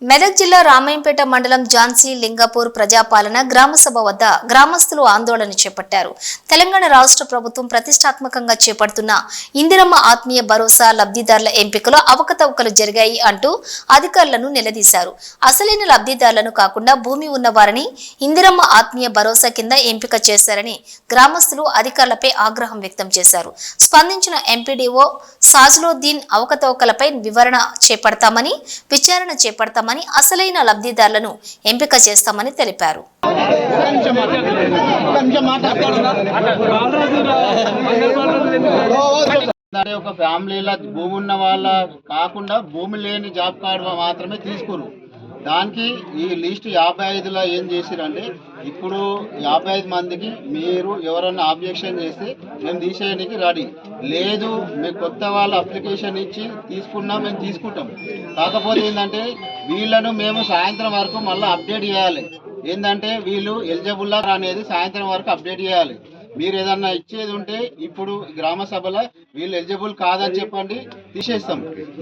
మెదక్ జిల్లా రామాయంపేట మండలం ఝాన్సీ లింగపూర్ ప్రజాపాలన గ్రామసభ వద్ద గ్రామస్తులు ఆందోళన చేపట్టారు. తెలంగాణ రాష్ట్ర ప్రభుత్వం ప్రతిష్టాత్మకంగా చేపడుతున్న ఇందిరమ్మ ఆత్మీయ భరోసా లబ్ధిదారుల ఎంపికలో అవకతవకలు జరిగాయి అంటూ అధికారులను నిలదీశారు. అసలైన లబ్ధిదారులను కాకుండా భూమి ఉన్న వారిని ఇందిరమ్మ ఆత్మీయ భరోసా కింద ఎంపిక చేశారని గ్రామస్తులు అధికారులపై ఆగ్రహం వ్యక్తం చేశారు. స్పందించిన ఎంపీడీఓ సాజులుద్దీన్ అవకతవకలపై వివరణ చేపడతామని విచారణ చేపడతామని అసలైన లబ్ధిదారులను ఎంపిక చేస్తామని తెలిపారు. ఒక ఫ్యామిలీలో భూమి ఉన్న వాళ్ళ కాకుండా భూమి లేని జాబ్ కార్డు మాత్రమే తీసుకురు. దానికి ఈ లిస్ట్ 55లో ఏం చేసిరంటే ఇప్పుడు 55 మందికి మీరు ఎవరన్నా ఆబ్జెక్షన్ చేస్తే మేము తీసేయడానికి రెడీ లేదు, మేము కొత్త వాళ్ళ అప్లికేషన్ ఇచ్చి తీసుకున్నా మేము తీసుకుంటాం. కాకపోతే ఏంటంటే వీళ్ళను మేము సాయంత్రం వరకు మళ్ళీ అప్డేట్ చేయాలి. ఏంటంటే వీళ్ళు ఎలిజిబుల్లా అనేది సాయంత్రం వరకు అప్డేట్ చేయాలి. మీరు ఏదన్నా ఇచ్చేది ఉంటే ఇప్పుడు గ్రామ సభలో వీళ్ళు ఎలిజిబుల్ కాదని చెప్పండి, తీసేస్తాం.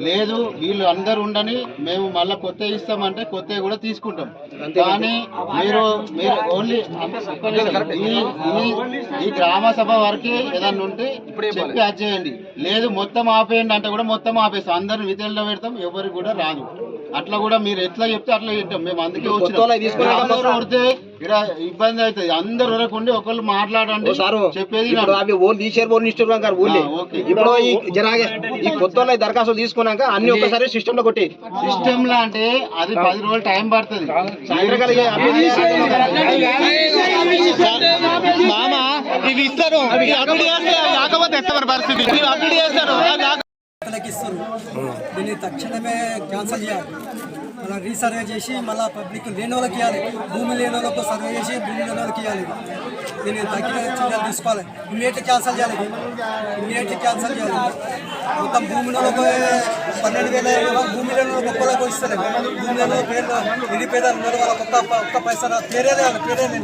లేదు వీళ్ళు అందరు ఉండని మేము మళ్ళీ కొత్త ఇస్తామంటే కొత్త కూడా తీసుకుంటాం. కానీ మీరు ఓన్లీ ఈ గ్రామ సభ వరకే ఏదన్నా ఉంటే చెప్పి అది చేయండి. లేదు మొత్తం ఆపేయండి అంటే కూడా మొత్తం ఆపేస్తాం. అందరిని విధుల్లో పెడతాం, ఎవరికి కూడా రాదు. అట్లా కూడా మీరు ఎట్లా చెప్తే అట్లా చెప్తాం. మేము అందుకే కొడితే ఇక్కడ ఇబ్బంది అవుతుంది. అందరు వరకుండి ఒకళ్ళు మాట్లాడండి చెప్పేది. ఇప్పుడు ఈ కొత్త దరఖాస్తు తీసుకున్నాక అన్ని ఒకసారి సిస్టమ్ లో కొట్టి సిస్టమ్ లో అంటే అది 10 రోజులు టైం పడుతుంది. దీన్ని తక్షణమే క్యాన్సల్ చేయాలి. మళ్ళీ రీసర్వే చేసి మళ్ళీ పబ్లిక్ లేని వాళ్ళకి ఇవ్వాలి. భూమి లేని వాళ్ళకు సర్వే చేసి భూమి లేని వాళ్ళకి ఇవ్వాలి. దీన్ని తగ్గిన చర్యలు తీసుకోవాలి. ఇమీడియట్లీ క్యాన్సల్ చేయాలి. మొత్తం భూమి వాళ్ళకు 12,000 భూమి లేని వాళ్ళకి ఒక్కళ్ళకి ఇస్తారు. భూమి లేని పేరు నిరుపేదలు ఉన్నారు, వాళ్ళకి ఒక్క పైసా పేరేదే పేరేది.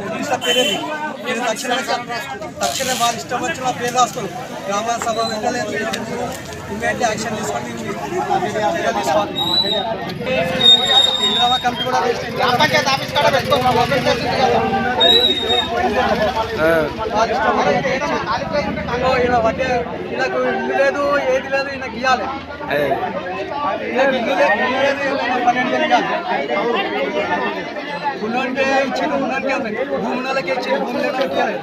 మీరు తక్షణమే వాళ్ళ ఇష్టం వచ్చిన పేరు రాస్తారు. గ్రామ సభ వెళ్ళలేదు, ఇమీడియట్లీ యాక్షన్ తీసుకోండి. ఇందిరమ్మ కమిటీ కూడా ఈయనకు ఇల్లు లేదు, ఏది లేదు, ఈయనకి ఇవ్వాలి. ఇల్లు లేదు, 12,000 ఇవ్వాలి. ఉన్నోనికే ఇచ్చింది, ఉన్నోనికే ఉంది. భూమి నెలకే ఇచ్చింది, భూమి నెలకే ఇవ్వాలి.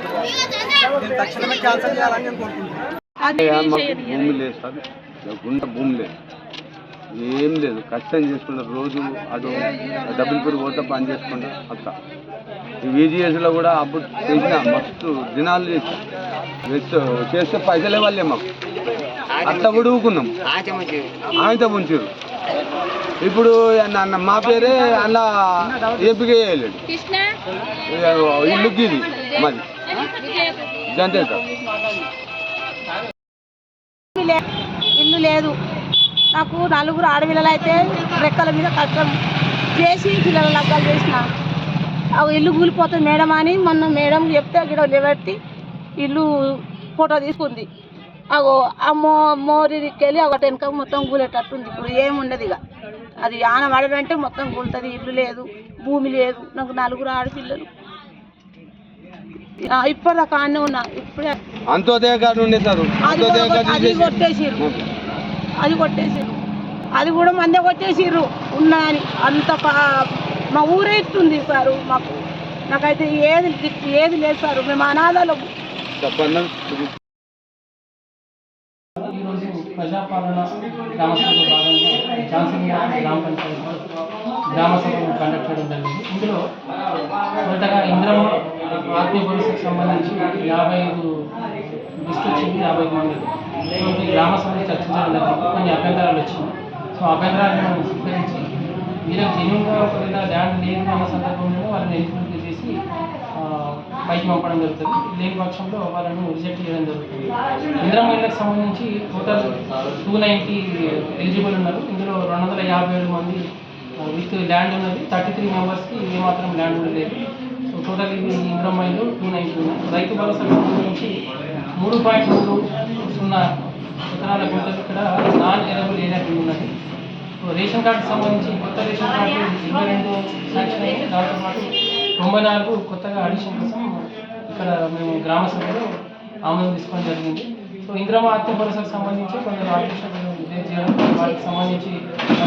తక్షణమే క్యాన్సల్ చేయాలని నేను కోరుకుంటున్నాను. భూమి లేదు సార్, భూమి లేదు, ఏం లేదు. కష్టం చేసుకుంటారు రోజు. అటు డబ్బులు పెరిగి పోతే పని చేసుకుంటా అక్క. ఈ VGSలో కూడా అప్పుడు చేసిన మస్తు దినాలు చేస్తే పైసలే వాళ్ళే మాకు. అట్లా కూడా ఊకున్నాం, ఆయనతో ఉంచారు. ఇప్పుడు మా పేరే అలా ఎంపిక చేయలేడు. ఇల్లుకి ఇది మాది అంతే సార్. ఇల్లు లేదు నాకు. 4 ఆడపిల్లలు అయితే రెక్కల మీద కష్టం చేసి పిల్లల లగ్గాలు చేసిన ఇల్లు కూలిపోతుంది మేడం అని మొన్న మేడం చెప్తే గిడ నిలబెట్టి ఇల్లు ఫోటో తీసుకుంది. మోరికి వెళ్ళి ఒక వెనక మొత్తం కూలేటట్టుంది. ఇప్పుడు ఏముండదు ఇక. అది ఆన పడదంటే మొత్తం కూలుతుంది. ఇల్లు లేదు, భూమి లేదు. నాకు 4 ఆడపిల్లలు. ఇప్పటిదాకా ఆనే ఉన్నా. ఇప్పుడే అది కొట్టేసారు. అది కూడా మందే కొట్టేసిర్రు ఉన్నా అని. అంత మా ఊరే ఇస్తుంది సారు మాకు. నాకైతే ఏది లేదు సారు. మేము అనాథలు. ఈరోజు ప్రజాపాలన గ్రామసభలో భాగంగా ఝాన్సీ గ్రామ పంచాయతీ గ్రామసభను కండక్ట్ చేయడం జరిగింది. ఇందులో మొదటగా ఇందిరమ్మ ఆత్మీయ భరోసాకు సంబంధించి 55 లిస్ట్ వచ్చింది, 55 మంది. సో ఈ గ్రామసభలో చర్చించడం జరిగింది. కొన్ని అభ్యంతరాలు వచ్చింది. సో అభ్యంతరాలను మనం స్వీకరించి వీళ్ళకి జెన్యూన్గా ఒకవేళ ల్యాండ్ లేదు అన్న సందర్భంలో వాళ్ళని ఎలిజిబిలిటీ చేసి పైకి పంపడం జరుగుతుంది. లేని పక్షంలో వాళ్ళను రిజెక్ట్ చేయడం జరుగుతుంది. ఇందిరమ్మ ఇళ్ళకి సంబంధించి టోటల్ 290 ఎలిజిబుల్ ఉన్నారు. ఇందులో 257 మంది విత్ ల్యాండ్ ఉన్నది. 33 మెంబర్స్కి ఏమాత్రం ల్యాండ్ ఉండలేదు. సో టోటల్ ఇవి ఇందిరమ్మ ఇల్లు 290 ఉన్నాయి. రైతు భరోసాకు సంబంధించి 3.30 ఎకరాల గుంటలు ఇక్కడ నాన్ ఎరబుల్ ఏరియా కింద ఉన్నది. రేషన్ కార్డుకి సంబంధించి కొత్త రేషన్ కార్డు 22 శాంక్షన్ అయింది. దాంతోపాటు 94 కొత్తగా అడిషన్ కోసం ఇక్కడ మేము గ్రామ సభలో ఆమోదం తీసుకోవడం జరిగింది. సో ఇందిరమ్మ ఆత్మ భరోసాకు సంబంధించి కొందరు ఆర్టిఫిషియల్ రిలీజ్ చేయడం, వాటికి సంబంధించి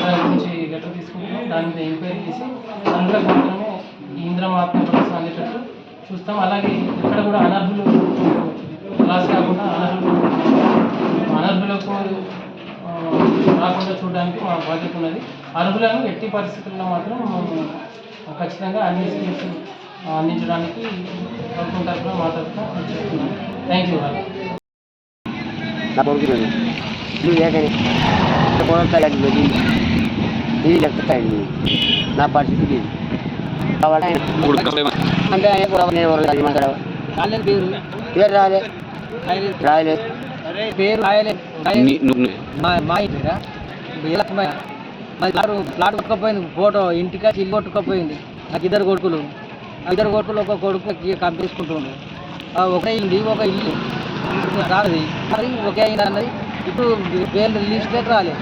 దాని గురించి లెటర్ తీసుకుంటున్నాం. దాని మీద ఎంక్వైరీ చేసి అందులోకి మాత్రమే ఈ ఇందిరమ్మ ఆత్మ భరోసా అందేటట్టు చూస్తాం. అలాగే ఇక్కడ కూడా అనర్హులు లాస్ కాకుండా అనర్హులకు రాకుండా చూడడానికి మా బాధ్యత ఉన్నది. అర్హులను ఎట్టి పరిస్థితుల్లో మాత్రం ఖచ్చితంగా అన్ని స్కీమ్స్ అందించడానికి ప్రభుత్వం తరఫున మా తరఫున చెప్తున్నాం. Thank you. నా కొడుకు నువ్వు ఏకని ఇది చెప్తాయండి నా పరిస్థితి ఇది అంటే పేరు రాలే రాయలే పేరు రాయలే మా ఇంటిరా ప్లాట్ కొట్టుకోపోయింది. ఫోటో ఇంటికి ఇల్లు కొట్టుకోపోయింది. నాకు ఇద్దరు కొడుకులు ఒక కొడుకు కంపేసుకుంటుండే. ఒక ఇల్లు రాలేదు, మరి ఒకే అయింది అన్నది. ఇప్పుడు పేర్లు లిస్ట్ రాలేదు.